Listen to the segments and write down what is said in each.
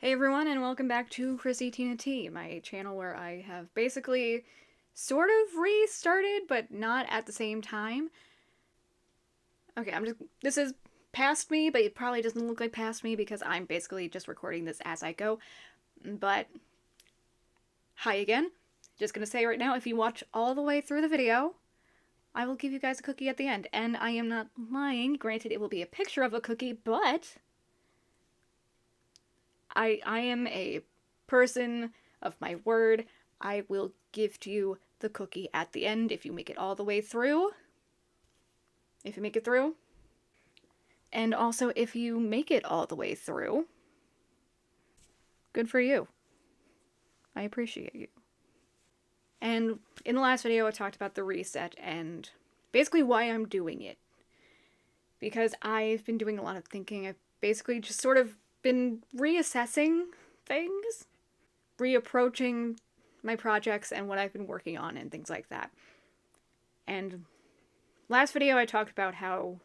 Hey everyone, and welcome back to Chrissy Tina T, my channel where I have basically sort of restarted, but not at the same time. Okay, this is past me, but it probably doesn't look like past me because I'm basically just recording this as I go. But, hi again. Just gonna say right now, if you watch all the way through the video, I will give you guys a cookie at the end. And I am not lying, granted it will be a picture of a cookie, but I am a person of my word. I will give you the cookie at the end if you make it all the way through. If you make it through. And also, if you make it all the way through, good for you. I appreciate you. And in the last video, I talked about the reset and basically why I'm doing it. Because I've been doing a lot of thinking. I've basically just sort of been reassessing things, reapproaching my projects and what I've been working on and things like that. And last video I talked about how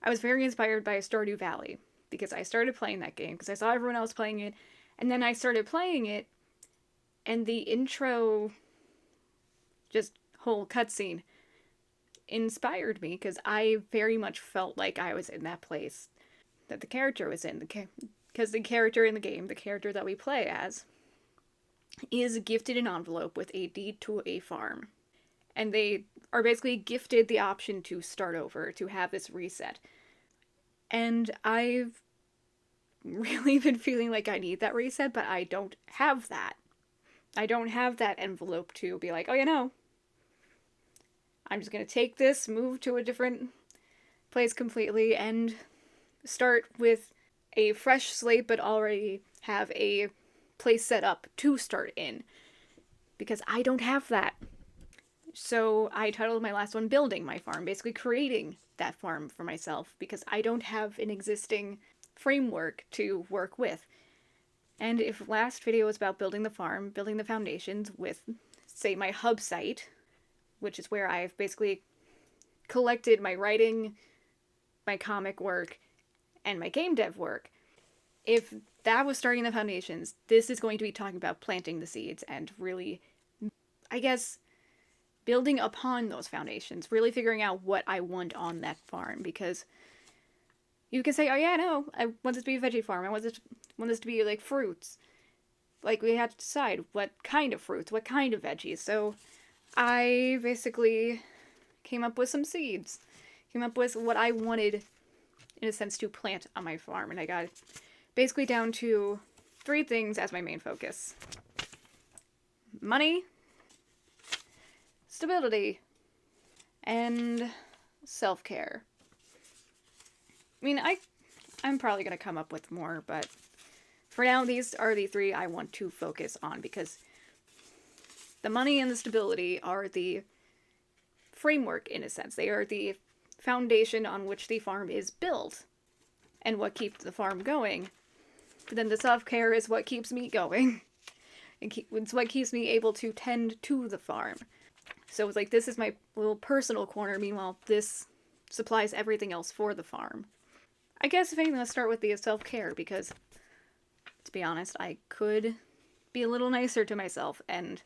I was very inspired by Stardew Valley because I started playing that game because I saw everyone else playing it, and then I started playing it, and the intro, just whole cutscene, inspired me because I very much felt like I was in that place that the character was in. Because the character in the game, the character that we play as, is gifted an envelope with a deed to a farm. And they are basically gifted the option to start over, to have this reset. And I've really been feeling like I need that reset, but I don't have that. I don't have that envelope to be like, oh, I'm just gonna take this, move to a different place completely, and start with a fresh slate, but already have a place set up to start in. Because I don't have that. So I titled my last one Building My Farm, basically creating that farm for myself because I don't have an existing framework to work with. And if last video was about building the farm, building the foundations with, say, my hub site, which is where I've basically collected my writing, my comic work, and my game dev work, if that was starting the foundations, this is going to be talking about planting the seeds and really, I guess, building upon those foundations, really figuring out what I want on that farm, because you can say, oh yeah, no, I want this to be a veggie farm, I want this to be like fruits. Like, we have to decide what kind of fruits, what kind of veggies. So I basically came up with some seeds, came up with what I wanted, in a sense, to plant on my farm, and I got basically down to 3 things as my main focus: money, stability, and self-care. I mean, I'm probably going to come up with more, but for now, these are the 3 I want to focus on because the money and the stability are the framework, in a sense. They are the foundation on which the farm is built and what keeps the farm going. But then the self-care is what keeps me going. It's what keeps me able to tend to the farm. So it's like, this is my little personal corner, meanwhile this supplies everything else for the farm. I guess if anything, let's start with the self-care, because, to be honest, I could be a little nicer to myself, and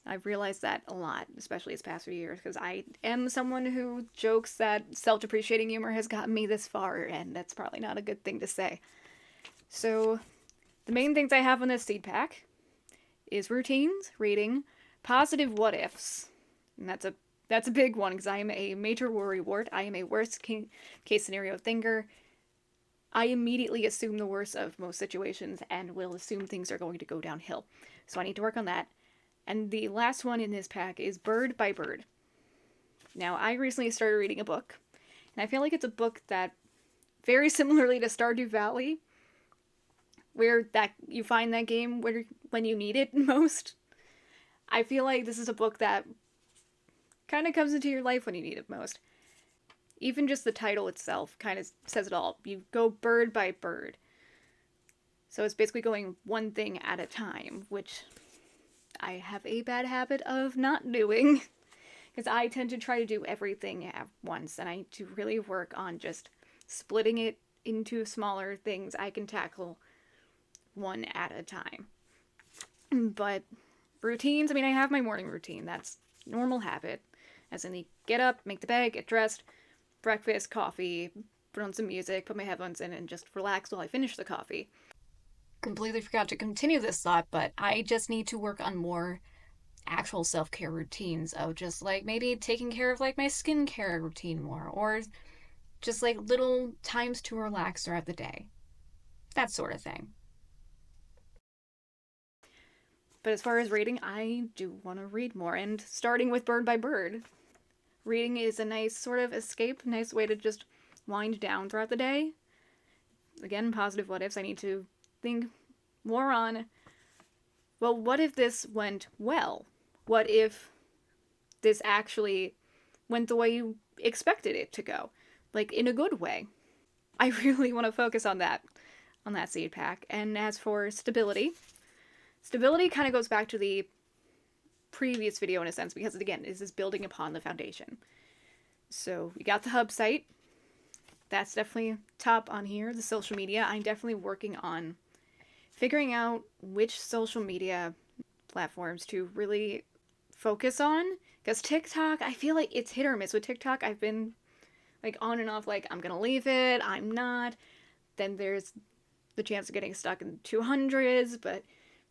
I've realized that a lot, especially these past few years, because I am someone who jokes that self-depreciating humor has gotten me this far, and that's probably not a good thing to say. So, the main things I have on this seed pack is routines, reading, positive what-ifs, and that's a big one because I am a major worrywart. I am a worst case scenario thinker. I immediately assume the worst of most situations and will assume things are going to go downhill. So I need to work on that. And the last one in this pack is Bird by Bird. Now, I recently started reading a book, and I feel like it's a book that, very similarly to Stardew Valley, where that you find that game when you need it most. I feel like this is a book that kind of comes into your life when you need it most. Even just the title itself kind of says it all. You go bird by bird. So it's basically going one thing at a time, which I have a bad habit of not doing. Because I tend to try to do everything at once, and I need to really work on just splitting it into smaller things I can tackle one at a time. But routines, I mean, I have my morning routine. That's normal habit. As in, you get up, make the bed, get dressed, breakfast, coffee, put on some music, put my headphones in, and just relax while I finish the coffee. Completely forgot to continue this thought, but I just need to work on more actual self-care routines of just like maybe taking care of like my skincare routine more, or just like little times to relax throughout the day. That sort of thing. But as far as reading, I do want to read more, and starting with Bird by Bird. Reading is a nice sort of escape, nice way to just wind down throughout the day. Again, positive what ifs. I need to think more on, well, what if this went well? What if this actually went the way you expected it to go? Like, in a good way. I really want to focus on that seed pack. And as for stability, stability kind of goes back to the previous video in a sense, because again, this is building upon the foundation. So we got the hub site. That's definitely top on here. The social media, I'm definitely working on figuring out which social media platforms to really focus on. Because TikTok, I feel like it's hit or miss with TikTok. I've been like on and off, like I'm gonna leave it, I'm not. Then there's the chance of getting stuck in 200s, but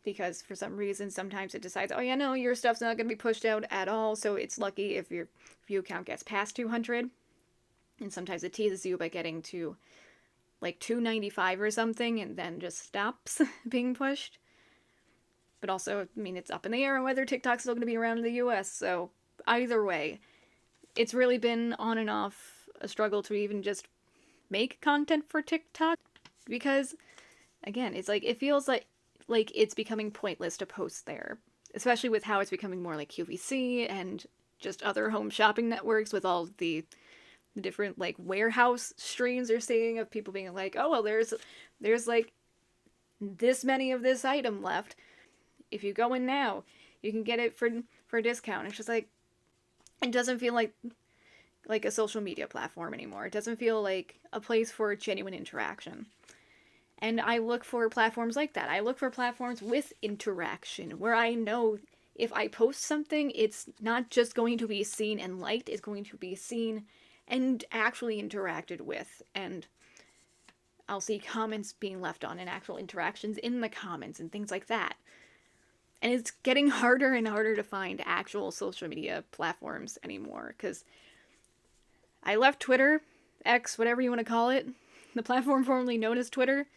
because for some reason sometimes it decides, oh yeah, no, your stuff's not going to be pushed out at all, so it's lucky if your view count gets past 200. And sometimes it teases you by getting to like 295 or something and then just stops being pushed. But also, I mean, it's up in the air whether TikTok's still going to be around in the US, so either way, it's really been on and off a struggle to even just make content for TikTok, because again, it's like it feels like it's becoming pointless to post there, especially with how it's becoming more like QVC and just other home shopping networks with all the different like warehouse streams they're seeing of people being like, oh well, there's like this many of this item left. If you go in now, you can get it for a discount. It's just like it doesn't feel like a social media platform anymore. It doesn't feel like a place for genuine interaction. And I look for platforms like that. I look for platforms with interaction where I know if I post something, it's not just going to be seen and liked, it's going to be seen and actually interacted with. And I'll see comments being left on and actual interactions in the comments and things like that. And it's getting harder and harder to find actual social media platforms anymore, because I left Twitter, X, whatever you want to call it, the platform formerly known as Twitter.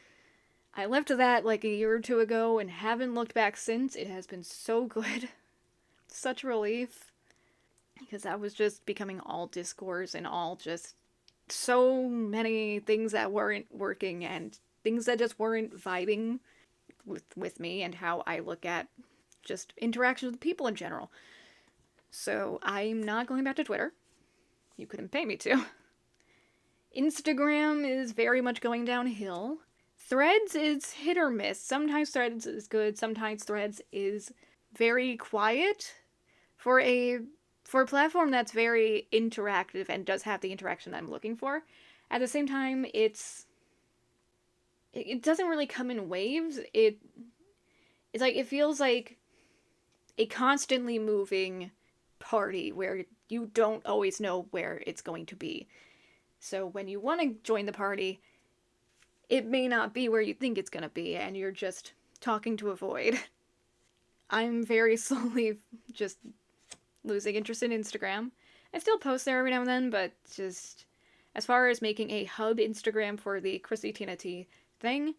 I left that like a year or two ago and haven't looked back since. It has been so good. Such a relief. Because that was just becoming all discourse and all just so many things that weren't working and things that just weren't vibing with me and how I look at just interactions with people in general. So I'm not going back to Twitter. You couldn't pay me to. Instagram is very much going downhill. Threads is hit or miss. Sometimes Threads is good, sometimes Threads is very quiet for a platform that's very interactive and does have the interaction I'm looking for. At the same time, it doesn't really come in waves. It's like it feels like a constantly moving party where you don't always know where it's going to be. So when you want to join the party, it may not be where you think it's going to be, and you're just talking to a void. I'm very slowly just losing interest in Instagram. I still post there every now and then, but just as far as making a hub Instagram for the Chrissy Tina T thing,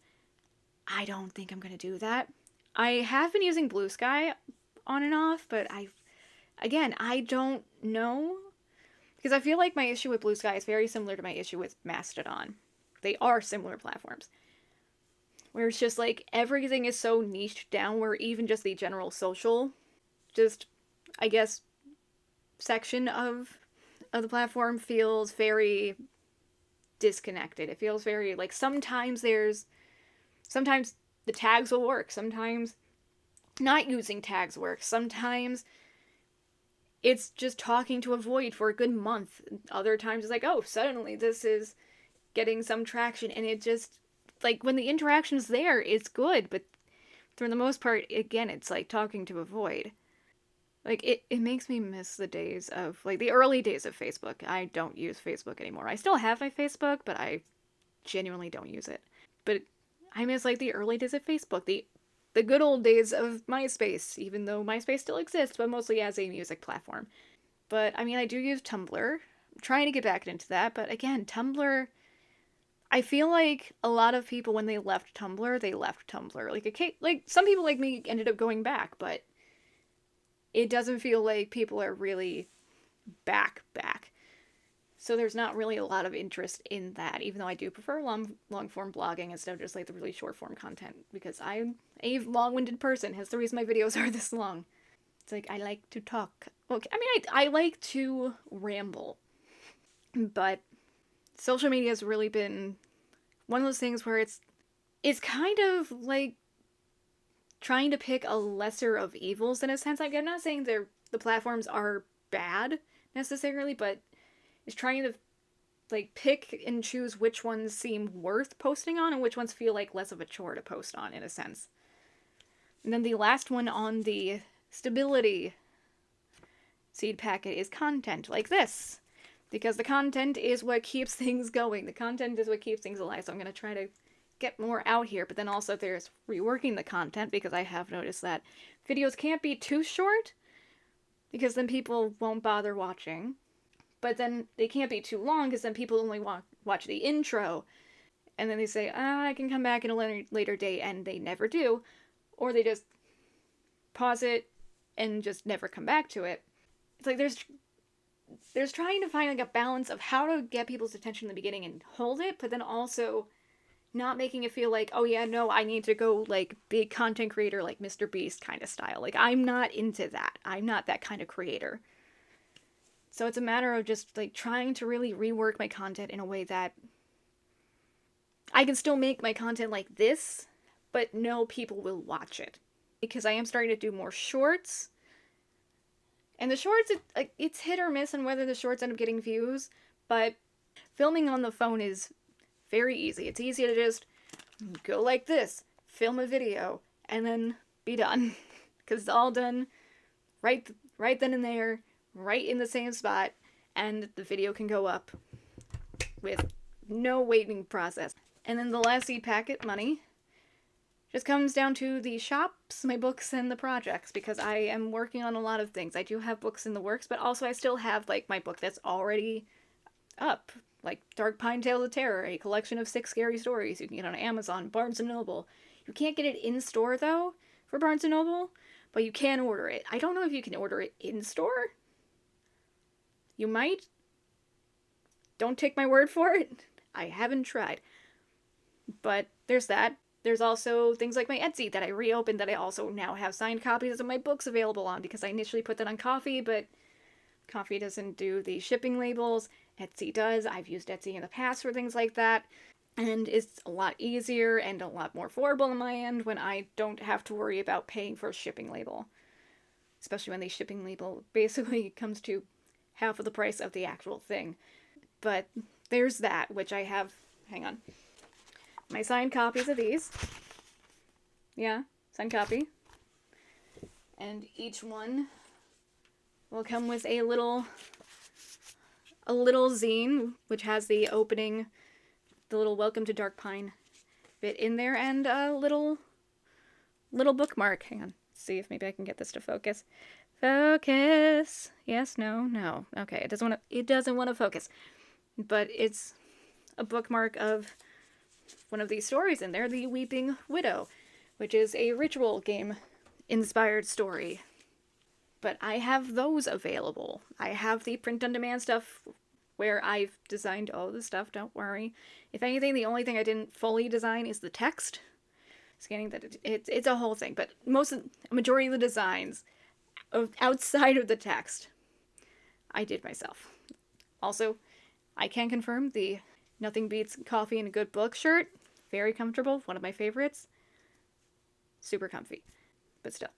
I don't think I'm going to do that. I have been using Blue Sky on and off, but I don't know. Because I feel like my issue with Blue Sky is very similar to my issue with Mastodon. They are similar platforms. Where it's just like everything is so niched down where even just the general social, just, I guess, section of the platform feels very disconnected. It feels very like sometimes the tags will work. Sometimes not using tags works. Sometimes it's just talking to a void for a good month. Other times it's like, oh, suddenly this is getting some traction, and it just like, when the interaction's there, it's good, but for the most part, again, it's like talking to a void. Like, it makes me miss the days of, like, the early days of Facebook. I don't use Facebook anymore. I still have my Facebook, but I genuinely don't use it. But I miss, like, the early days of Facebook, the good old days of MySpace, even though MySpace still exists, but mostly as a music platform. But, I mean, I do use Tumblr. I'm trying to get back into that, but again, Tumblr, I feel like a lot of people, when they left Tumblr, they left Tumblr. Like, some people like me ended up going back, but it doesn't feel like people are really back. So there's not really a lot of interest in that, even though I do prefer long form blogging instead of just like the really short form content, because I'm a long-winded person. That's the reason my videos are this long. It's like, I like to talk. Okay, I mean, I like to ramble, but social media has really been one of those things where it's kind of like trying to pick a lesser of evils in a sense. Like, I'm not saying the platforms are bad necessarily, but it's trying to like pick and choose which ones seem worth posting on and which ones feel like less of a chore to post on, in a sense. And then the last one on the stability seed packet is content like this, because the content is what keeps things going. The content is what keeps things alive. So I'm going to try to get more out here, but then also there's reworking the content, because I have noticed that videos can't be too short because then people won't bother watching. But then they can't be too long because then people only watch the intro. And then they say, I can come back in a later date, and they never do. Or they just pause it and just never come back to it. It's like there's trying to find like a balance of how to get people's attention in the beginning and hold it, but then also not making it feel like, oh yeah, no, I need to go like big content creator like Mr. Beast kind of style. Like, I'm not into that. I'm not that kind of creator. So it's a matter of just like trying to really rework my content in a way that I can still make my content like this, but know people will watch it. Because I am starting to do more shorts. And the shorts, it's hit or miss on whether the shorts end up getting views, but filming on the phone is very easy. It's easy to just go like this, film a video, and then be done. Because it's all done right then and there, right in the same spot, and the video can go up with no waiting process. And then the last seed packet, money, just comes down to the shops, my books, and the projects, because I am working on a lot of things. I do have books in the works, but also I still have like my book that's already up, like Dark Pine Tales of Terror, a collection of 6 scary stories you can get on Amazon, Barnes & Noble. You can't get it in store though for Barnes & Noble, but you can order it. I don't know if you can order it in store. You might. Don't take my word for it. I haven't tried. But there's that. There's also things like my Etsy that I reopened that I also now have signed copies of my books available on, because I initially put that on Ko-fi, but Ko-fi doesn't do the shipping labels. Etsy does. I've used Etsy in the past for things like that. And it's a lot easier and a lot more affordable on my end when I don't have to worry about paying for a shipping label. Especially when the shipping label basically comes to half of the price of the actual thing. But there's that, which I have, hang on, my signed copies of these. Yeah, signed copy. And each one will come with a little zine, which has the opening, the little welcome to Dark Pine bit in there, and a little bookmark. Hang on, let's see if maybe I can get this to focus. Focus. Yes, no. Okay, it doesn't want to focus. But it's a bookmark of one of these stories in there, The Weeping Widow, which is a ritual game inspired story. But I have those available. I have the print-on-demand stuff where I've designed all the stuff, don't worry. If anything, the only thing I didn't fully design is the text. Scanning that, it's a whole thing, but a majority of the designs outside of the text, I did myself. Also, I can confirm the Nothing Beats Coffee and a Good Book shirt. Very comfortable, one of my favorites. Super comfy, but still.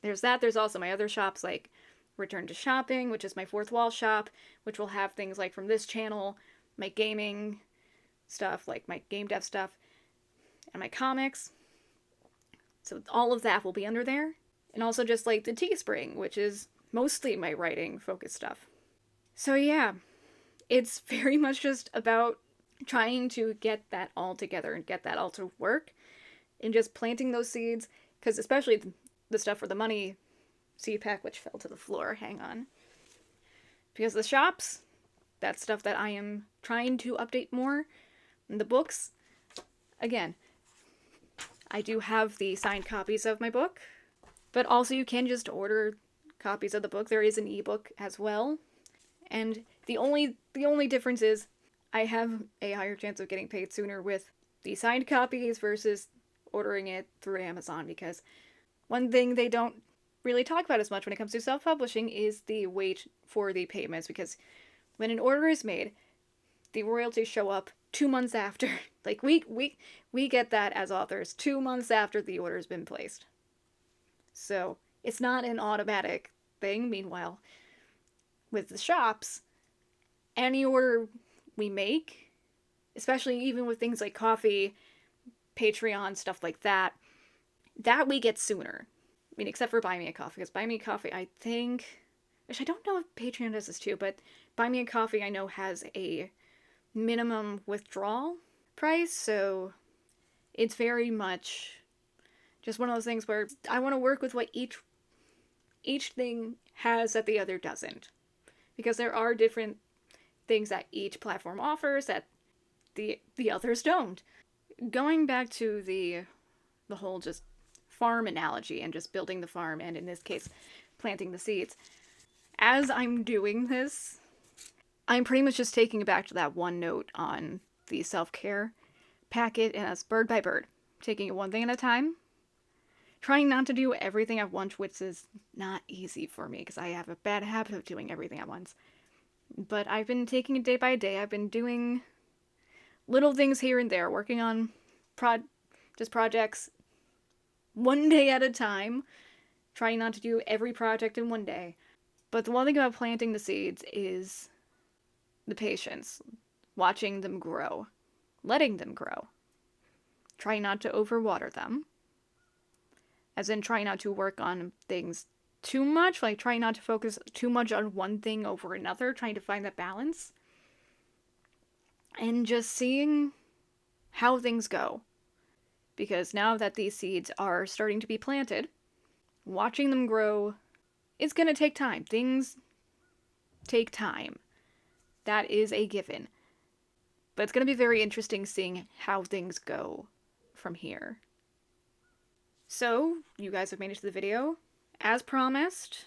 There's that. There's also my other shops like Return to Shopping, which is my fourth wall shop, which will have things like from this channel, my gaming stuff, like my game dev stuff, and my comics. So all of that will be under there. And also just like the Teespring, which is mostly my writing focused stuff. So yeah, it's very much just about trying to get that all together and get that all to work and just planting those seeds, because especially the stuff for the money seed pack, which fell to the floor, hang on. Because the shops, that's stuff that I am trying to update more. And the books, again, I do have the signed copies of my book, but also you can just order copies of the book. There is an ebook as well. And the only difference is I have a higher chance of getting paid sooner with the signed copies versus ordering it through Amazon, because one thing they don't really talk about as much when it comes to self-publishing is the wait for the payments, because when an order is made, the royalties show up 2 months after. Like, we get that as authors 2 months after the order's been placed. So, it's not an automatic thing. Meanwhile, with the shops, any order we make, especially even with things like coffee, Patreon, stuff like that we get sooner. I mean, except for Buy Me a Coffee, because Buy Me a Coffee, I think, which I don't know if Patreon does this too, but Buy Me a Coffee I know has a minimum withdrawal price, so it's very much just one of those things where I want to work with what each thing has that the other doesn't. Because there are different things that each platform offers that the others don't. Going back to the whole just farm analogy and just building the farm, and in this case, planting the seeds. As I'm doing this, I'm pretty much just taking it back to that one note on the self-care packet, and as bird by bird, taking it one thing at a time, trying not to do everything at once, which is not easy for me because I have a bad habit of doing everything at once. But I've been taking it day by day. I've been doing little things here and there, working on projects one day at a time, trying not to do every project in one day. But the one thing about planting the seeds is the patience, watching them grow, letting them grow, trying not to overwater them, as in trying not to work on things too much, like trying not to focus too much on one thing over another, trying to find that balance, and just seeing how things go. Because now that these seeds are starting to be planted, watching them grow is going to take time. Things take time. That is a given. But it's going to be very interesting seeing how things go from here. So, you guys have made it to the video. As promised,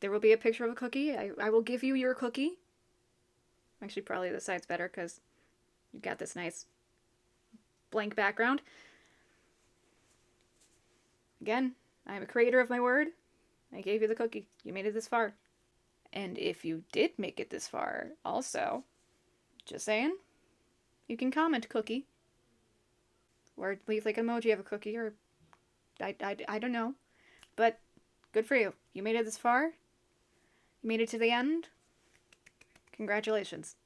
there will be a picture of a cookie. I will give you your cookie. Actually, probably this side's better because you've got this nice blank background. Again, I am a creator of my word. I gave you the cookie. You made it this far. And if you did make it this far, also, just saying, you can comment cookie. Or leave like an emoji of a cookie, or I don't know. But good for you. You made it this far. You made it to the end. Congratulations.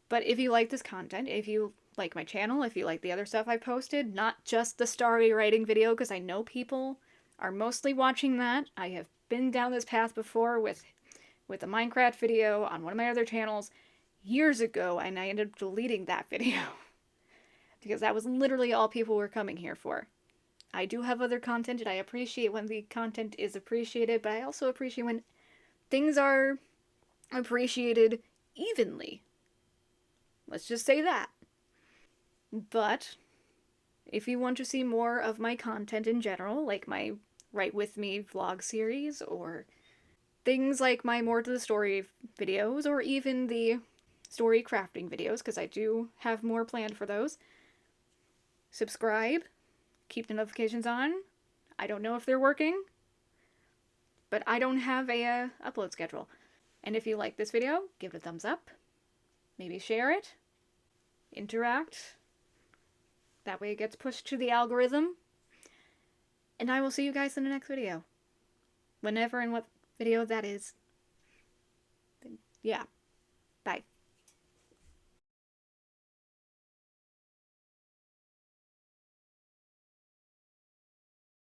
But if you like this content, if you like my channel, if you like the other stuff I posted, not just the story writing video, because I know people are mostly watching that. I have been down this path before with a Minecraft video on one of my other channels years ago, and I ended up deleting that video because that was literally all people were coming here for. I do have other content, and I appreciate when the content is appreciated, but I also appreciate when things are appreciated evenly. Let's just say that. But if you want to see more of my content in general, like my Write With Me vlog series, or things like my More to the Story videos, or even the story crafting videos, because I do have more planned for those, subscribe, keep the notifications on. I don't know if they're working, but I don't have a upload schedule. And if you like this video, give it a thumbs up, maybe share it, interact. That way it gets pushed to the algorithm. And I will see you guys in the next video. Whenever and what video that is. Yeah. Bye.